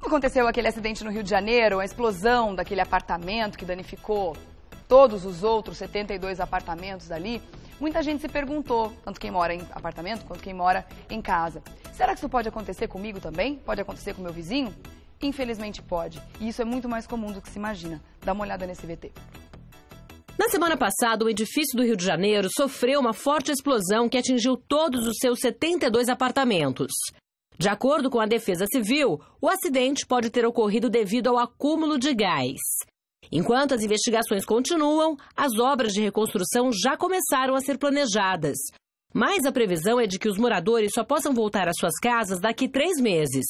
Aconteceu aquele acidente no Rio de Janeiro, a explosão daquele apartamento que danificou todos os outros 72 apartamentos ali. Muita gente se perguntou, tanto quem mora em apartamento quanto quem mora em casa. Será que isso pode acontecer comigo também? Pode acontecer com meu vizinho? Infelizmente pode. E isso é muito mais comum do que se imagina. Dá uma olhada nesse VT. Na semana passada, o edifício do Rio de Janeiro sofreu uma forte explosão que atingiu todos os seus 72 apartamentos. De acordo com a Defesa Civil, o acidente pode ter ocorrido devido ao acúmulo de gás. Enquanto as investigações continuam, as obras de reconstrução já começaram a ser planejadas. Mas a previsão é de que os moradores só possam voltar às suas casas daqui 3 meses.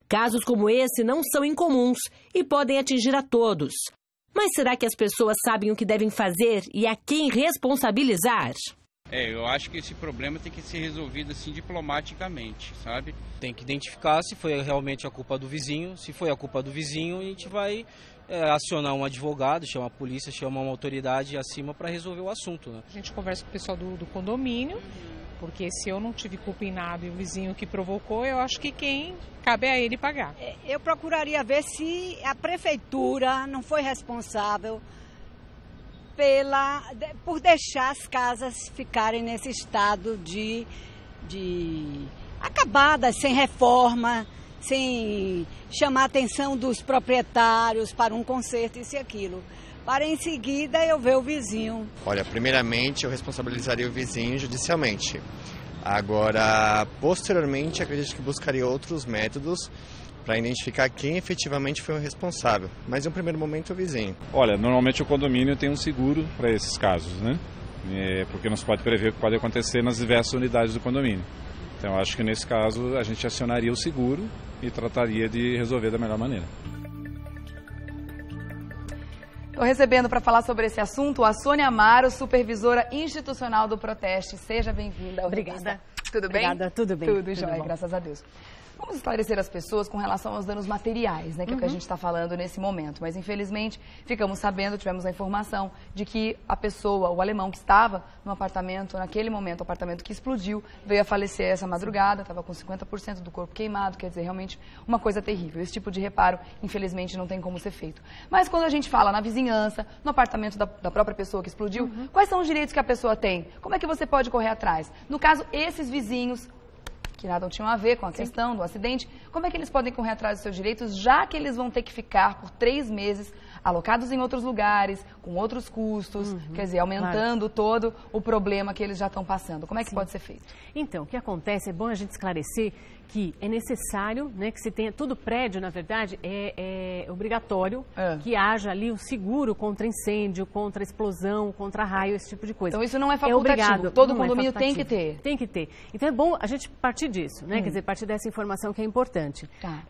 Casos como esse não são incomuns e podem atingir a todos. Mas será que as pessoas sabem o que devem fazer e a quem responsabilizar? Eu acho que esse problema tem que ser resolvido assim diplomaticamente, sabe? Tem que identificar se foi realmente a culpa do vizinho. Se foi a culpa do vizinho, a gente vai acionar um advogado, chama a polícia, chama uma autoridade acima para resolver o assunto, né? A gente conversa com o pessoal do condomínio, porque se eu não tive culpa em nada e o vizinho que provocou, eu acho que quem cabe a ele pagar. Eu procuraria ver se a prefeitura não foi responsável por deixar as casas ficarem nesse estado de acabadas, sem reforma, sem chamar a atenção dos proprietários para um conserto, isso e aquilo. Para em seguida eu ver o vizinho. Olha, primeiramente eu responsabilizaria o vizinho judicialmente. Agora, posteriormente, acredito que buscaria outros métodos para identificar quem efetivamente foi o responsável. Mas, em um primeiro momento, o vizinho. Olha, normalmente o condomínio tem um seguro para esses casos, né? Porque não se pode prever o que pode acontecer nas diversas unidades do condomínio. Então, acho que nesse caso a gente acionaria o seguro e trataria de resolver da melhor maneira. Estou recebendo para falar sobre esse assunto a Sônia Amaro, supervisora institucional do Proteste. Seja bem-vinda. Obrigada. Tudo bem? Obrigada, tudo bem. Tudo jóia, graças a Deus. Vamos esclarecer as pessoas com relação aos danos materiais, né, que é o que a gente está falando nesse momento. Mas, infelizmente, ficamos sabendo, tivemos a informação de que a pessoa, o alemão que estava no apartamento, naquele momento, o apartamento que explodiu, veio a falecer essa madrugada, estava com 50% do corpo queimado, quer dizer, realmente uma coisa terrível. Esse tipo de reparo, infelizmente, não tem como ser feito. Mas quando a gente fala na vizinhança, no apartamento da própria pessoa que explodiu, quais são os direitos que a pessoa tem? Como é que você pode correr atrás? No caso, esses vizinhos que nada tinham a ver com a questão do acidente, como é que eles podem correr atrás dos seus direitos, já que eles vão ter que ficar por 3 meses alocados em outros lugares, com outros custos, quer dizer, aumentando todo o problema que eles já estão passando. Como é que pode ser feito? Então, o que acontece, é bom a gente esclarecer que é necessário, né, que se tenha, todo prédio, na verdade, é obrigatório que haja ali um seguro contra incêndio, contra explosão, contra raio, esse tipo de coisa. Então isso não é facultativo, obrigado, todo condomínio tem que ter. Tem que ter. Então é bom a gente partir disso, né, quer dizer, partir dessa informação que é importante. Tá.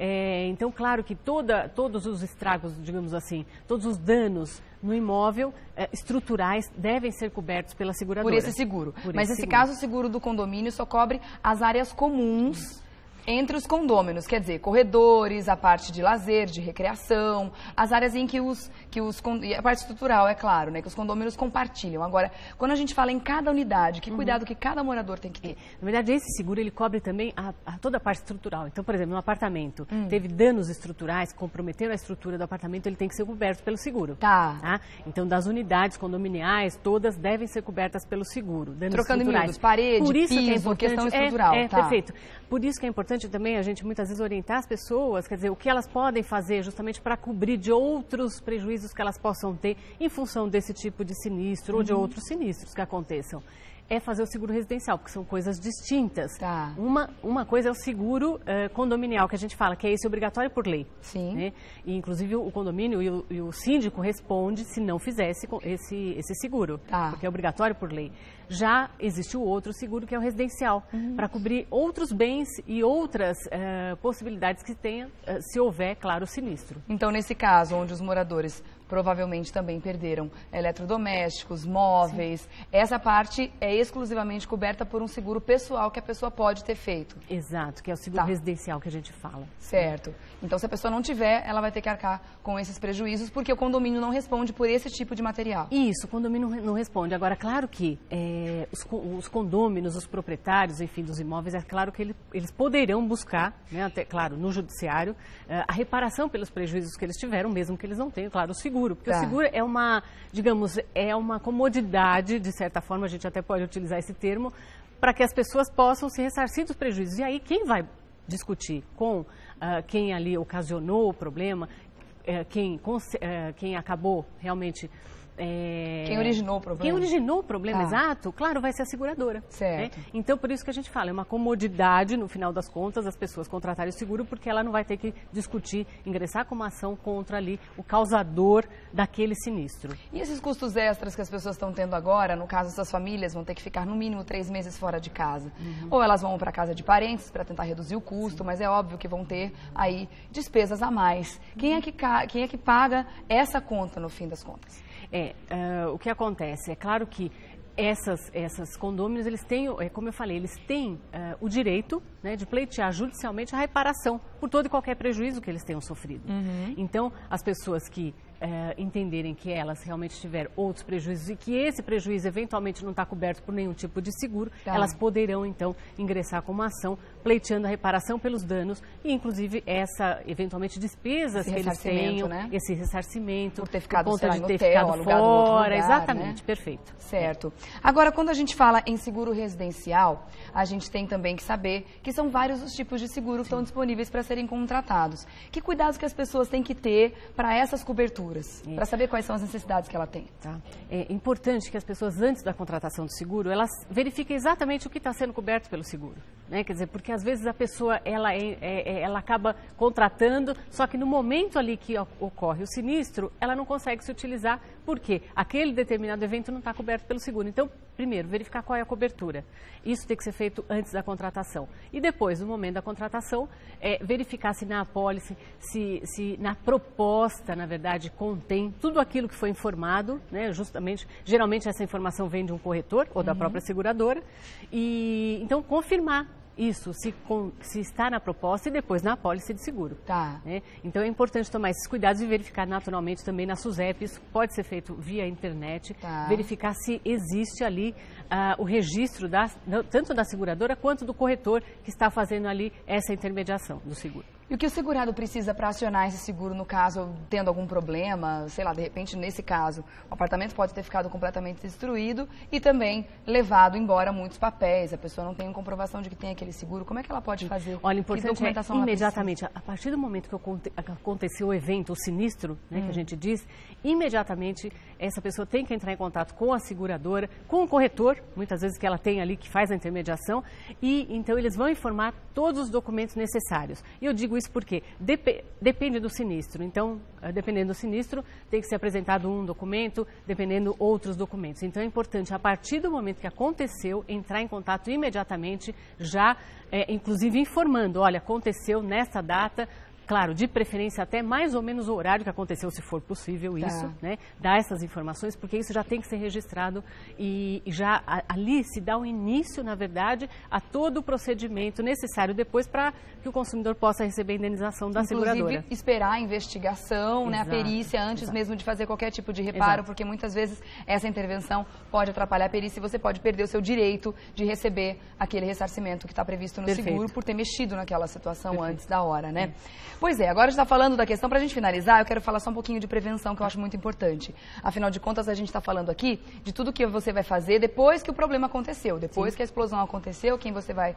Então, claro que todos os estragos, digamos assim, todos os danos no imóvel estruturais devem ser cobertos pela seguradora. Por esse seguro. Mas nesse caso, o seguro do condomínio só cobre as áreas comuns entre os condôminos, quer dizer, corredores, a parte de lazer, de recreação, as áreas em que e a parte estrutural, é claro, né, que os condôminos compartilham. Agora, quando a gente fala em cada unidade, que cuidado que cada morador tem que ter? Na verdade, esse seguro, ele cobre também toda a parte estrutural. Então, por exemplo, no apartamento, teve danos estruturais, comprometeram a estrutura do apartamento, ele tem que ser coberto pelo seguro. Tá. Então, das unidades condominiais, todas devem ser cobertas pelo seguro. Danos Trocando estruturais. miúdos, parede, por isso piso, que é importante, questão estrutural. Perfeito. Por isso que é importante também a gente muitas vezes orientar as pessoas, quer dizer, o que elas podem fazer justamente para cobrir de outros prejuízos que elas possam ter em função desse tipo de sinistro ou de outros sinistros que aconteçam. É fazer o seguro residencial, porque são coisas distintas. Tá. Uma coisa é o seguro condominial, que a gente fala, que é esse obrigatório por lei. Sim. Né? E, inclusive, o condomínio e o síndico responde se não fizesse esse seguro, porque é obrigatório por lei. Já existe o outro seguro, que é o residencial, para cobrir outros bens e outras possibilidades que tenha, se houver, claro, o sinistro. Então, nesse caso, onde os moradores provavelmente também perderam eletrodomésticos, móveis, essa parte é exclusivamente coberta por um seguro pessoal que a pessoa pode ter feito. Exato, que é o seguro residencial que a gente fala. Certo. Então, se a pessoa não tiver, ela vai ter que arcar com esses prejuízos, porque o condomínio não responde por esse tipo de material. Isso, o condomínio não responde. Agora, claro que os condôminos, os proprietários, enfim, dos imóveis, é claro que eles poderão buscar, né, até, claro, no judiciário, a reparação pelos prejuízos que eles tiveram, mesmo que eles não tenham, claro, o seguro. Porque o seguro é uma, digamos, é uma comodidade, de certa forma, a gente até pode utilizar esse termo, para que as pessoas possam se ressarcir dos prejuízos. E aí, quem vai discutir com quem ali ocasionou o problema, quem acabou realmente... Quem originou o problema. Quem originou o problema, exato, claro, vai ser a seguradora. Certo. Né? Então, por isso que a gente fala, é uma comodidade, no final das contas, as pessoas contratarem o seguro, porque ela não vai ter que discutir, ingressar com uma ação contra ali o causador daquele sinistro. E esses custos extras que as pessoas estão tendo agora, no caso, essas famílias vão ter que ficar no mínimo 3 meses fora de casa. Ou elas vão para casa de parentes para tentar reduzir o custo, mas é óbvio que vão ter aí despesas a mais. Quem é que paga essa conta, no fim das contas? O que acontece, é claro que essas condôminos, eles têm, como eu falei, eles têm o direito, né, de pleitear judicialmente a reparação por todo e qualquer prejuízo que eles tenham sofrido. Então, as pessoas que entenderem que elas realmente tiveram outros prejuízos e que esse prejuízo eventualmente não está coberto por nenhum tipo de seguro, elas poderão então ingressar com uma ação pleiteando a reparação pelos danos e inclusive eventualmente despesas que eles tenham, né? Esse ressarcimento por ter ficado, por conta de ter hotel, ficado fora, exatamente, né? Perfeito. Certo. Agora, quando a gente fala em seguro residencial, a gente tem também que saber que são vários os tipos de seguro que estão disponíveis para serem contratados. Que cuidados que as pessoas têm que ter para essas coberturas? Para saber quais são as necessidades que ela tem. É importante que as pessoas, antes da contratação do seguro, elas verifiquem exatamente o que está sendo coberto pelo seguro. Né? Quer dizer, porque às vezes a pessoa ela acaba contratando, só que no momento ali que ocorre o sinistro, ela não consegue se utilizar, porque aquele determinado evento não está coberto pelo seguro. Então, primeiro, verificar qual é a cobertura. Isso tem que ser feito antes da contratação. E depois, no momento da contratação, verificar se na apólice, se na proposta, na verdade, contém tudo aquilo que foi informado, né? Justamente, geralmente essa informação vem de um corretor ou da própria seguradora. E então, confirmar isso, se está na proposta e depois na apólice de seguro. Né? Então é importante tomar esses cuidados e verificar naturalmente também na SUSEP, isso pode ser feito via internet, verificar se existe ali o registro tanto da seguradora quanto do corretor que está fazendo ali essa intermediação do seguro. E o que o segurado precisa para acionar esse seguro, no caso, tendo algum problema, sei lá, de repente, nesse caso, o apartamento pode ter ficado completamente destruído e também levado embora muitos papéis, a pessoa não tem comprovação de que tem aquele seguro, como é que ela pode fazer? Olha, importante é imediatamente, a partir do momento que aconteceu o evento, o sinistro, né, que a gente diz, imediatamente essa pessoa tem que entrar em contato com a seguradora, com o corretor, muitas vezes que ela tem ali, que faz a intermediação, e então eles vão informar todos os documentos necessários. E eu digo isso porque depende do sinistro. Então, dependendo do sinistro, tem que ser apresentado um documento, dependendo outros documentos. Então, é importante, a partir do momento que aconteceu, entrar em contato imediatamente, já, inclusive, informando, olha, aconteceu nesta data, claro, de preferência até mais ou menos o horário que aconteceu, se for possível isso, né? Dar essas informações, porque isso já tem que ser registrado e já ali se dá um início, na verdade, a todo o procedimento necessário depois para que o consumidor possa receber a indenização da seguradora. Inclusive, esperar a investigação, né, a perícia, antes mesmo de fazer qualquer tipo de reparo, porque muitas vezes essa intervenção pode atrapalhar a perícia e você pode perder o seu direito de receber aquele ressarcimento que está previsto no seguro por ter mexido naquela situação antes da hora, né? Pois é, agora a gente está falando da questão, para a gente finalizar, eu quero falar só um pouquinho de prevenção, que eu acho muito importante. Afinal de contas, a gente está falando aqui de tudo que você vai fazer depois que o problema aconteceu, depois que a explosão aconteceu, quem você vai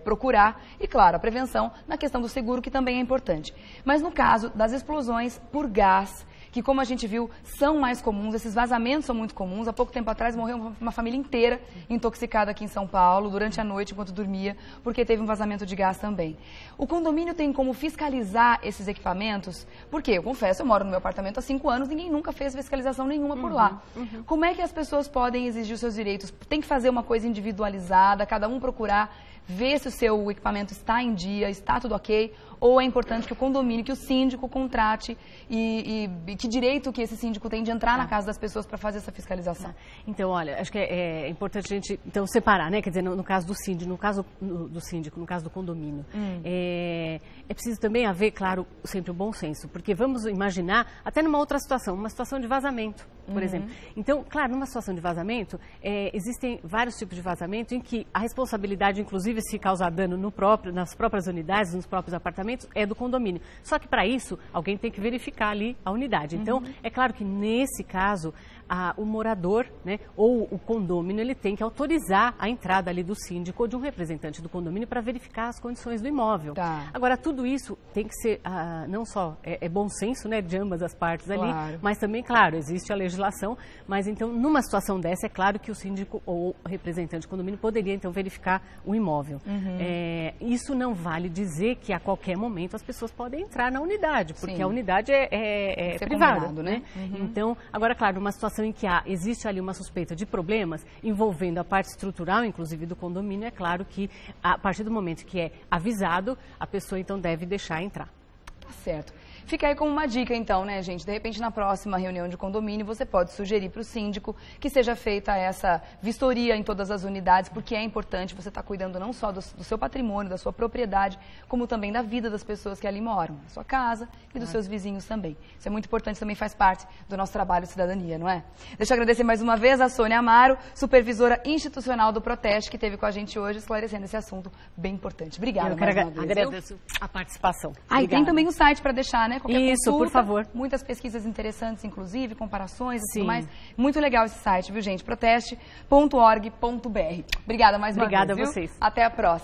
procurar e, claro, a prevenção na questão do seguro, que também é importante. Mas no caso das explosões por gás, que, como a gente viu, são mais comuns, esses vazamentos são muito comuns. Há pouco tempo atrás morreu uma família inteira intoxicada aqui em São Paulo, durante a noite, enquanto dormia, porque teve um vazamento de gás também. O condomínio tem como fiscalizar esses equipamentos? Porque, eu confesso, eu moro no meu apartamento há 5 anos, ninguém nunca fez fiscalização nenhuma por lá. Como é que as pessoas podem exigir os seus direitos? Tem que fazer uma coisa individualizada, cada um procurar ver se o seu equipamento está em dia, está tudo ok, ou é importante que o condomínio, que o síndico contrate e que direito que esse síndico tem de entrar na casa das pessoas para fazer essa fiscalização? Então, olha, acho que é importante a gente então separar, né? Quer dizer, no caso do síndico, no caso do síndico, no caso do condomínio, é preciso também haver, claro, sempre o bom senso, porque vamos imaginar até numa outra situação, uma situação de vazamento, por exemplo. Então, claro, numa situação de vazamento, existem vários tipos de vazamento em que a responsabilidade, inclusive, se causar dano nas próprias unidades, nos próprios apartamentos, é do condomínio. Só que para isso, alguém tem que verificar ali a unidade. Então, é claro que nesse caso, o morador, né, ou o condômino, ele tem que autorizar a entrada ali do síndico ou de um representante do condomínio para verificar as condições do imóvel. Tá. Agora, tudo isso tem que ser, não só bom senso, né, de ambas as partes ali, mas também, claro, existe a legislação, mas então, numa situação dessa, é claro que o síndico ou o representante do condomínio poderia, então, verificar o imóvel. Isso não vale dizer que a qualquer momento as pessoas podem entrar na unidade, porque a unidade é privada, né? Então, agora, claro, uma situação em que existe ali uma suspeita de problemas envolvendo a parte estrutural, inclusive do condomínio, é claro que a partir do momento que é avisado, a pessoa então deve deixar entrar. Tá certo. Fica aí como uma dica, então, né, gente? De repente, na próxima reunião de condomínio, você pode sugerir para o síndico que seja feita essa vistoria em todas as unidades, porque é importante você estar cuidando não só do seu patrimônio, da sua propriedade, como também da vida das pessoas que ali moram, da sua casa e dos seus vizinhos também. Isso é muito importante, também faz parte do nosso trabalho de cidadania, não é? Deixa eu agradecer mais uma vez a Sônia Amaro, supervisora institucional do Proteste, que esteve com a gente hoje, esclarecendo esse assunto bem importante. Obrigada mais uma vez. Agradeço a participação. E tem também o site para deixar, né? Qualquer Isso, consulta, por favor. Muitas pesquisas interessantes, inclusive, comparações e tudo mais. Muito legal esse site, viu, gente? Proteste.org.br. Obrigada mais uma vez. Obrigada a vocês. Até a próxima.